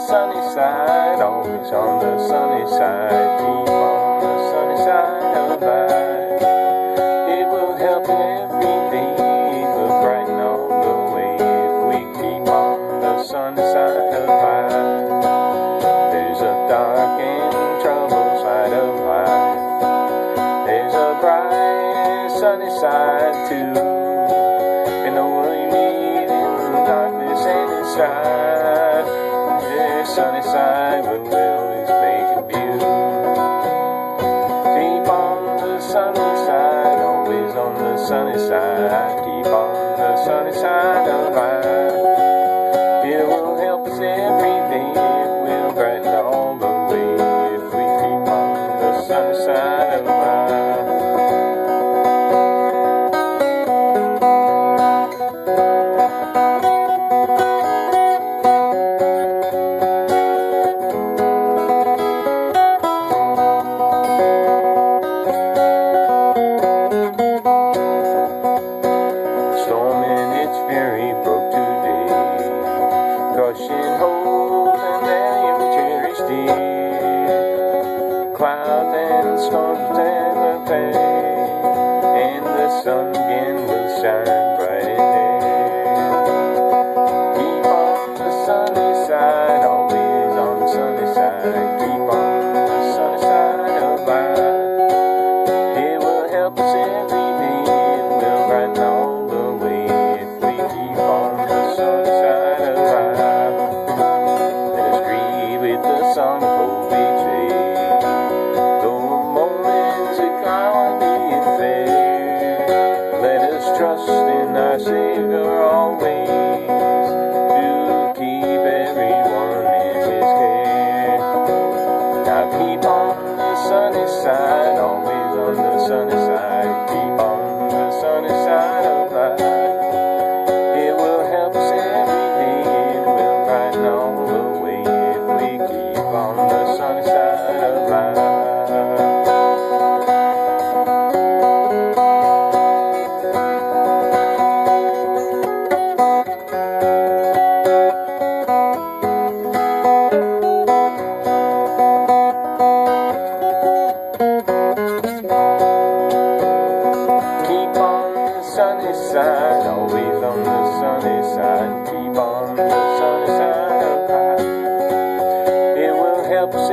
Sunny side, always on the sunny side. Keep on the sunny side of life. It will help every day. It will brighten all the way if we keep on the sunny side of life. There's a dark and troubled side of life. There's a bright sunny side too. And the one you need in the darkness and inside. Sunny side will always make a view. Keep on the sunny side, always on the sunny side. Keep on the sunny side of life. It will help us every day. It will brighten all the way if we keep on the sunny side of life. Crushing holes and then cherished dear. Clouds and storms never fade, and the sun again will shine bright and day. Keep on the sunny side, always on the sunny side. Keep on the sunny side of life. It will help us every day. It will brighten all the way if we keep on the sunny side of life. Song of each day, though moments that can't be fair, let us trust in our Savior always, to keep everyone in His care. Now keep on the sunny side, always on the sunny side. Keep on the sunny side of life. It will help us every day. It will brighten all the way if we keep on the sunny side of life. Keep on the sunny side, always on the sunny side. Keep on the sunny side of life. Help us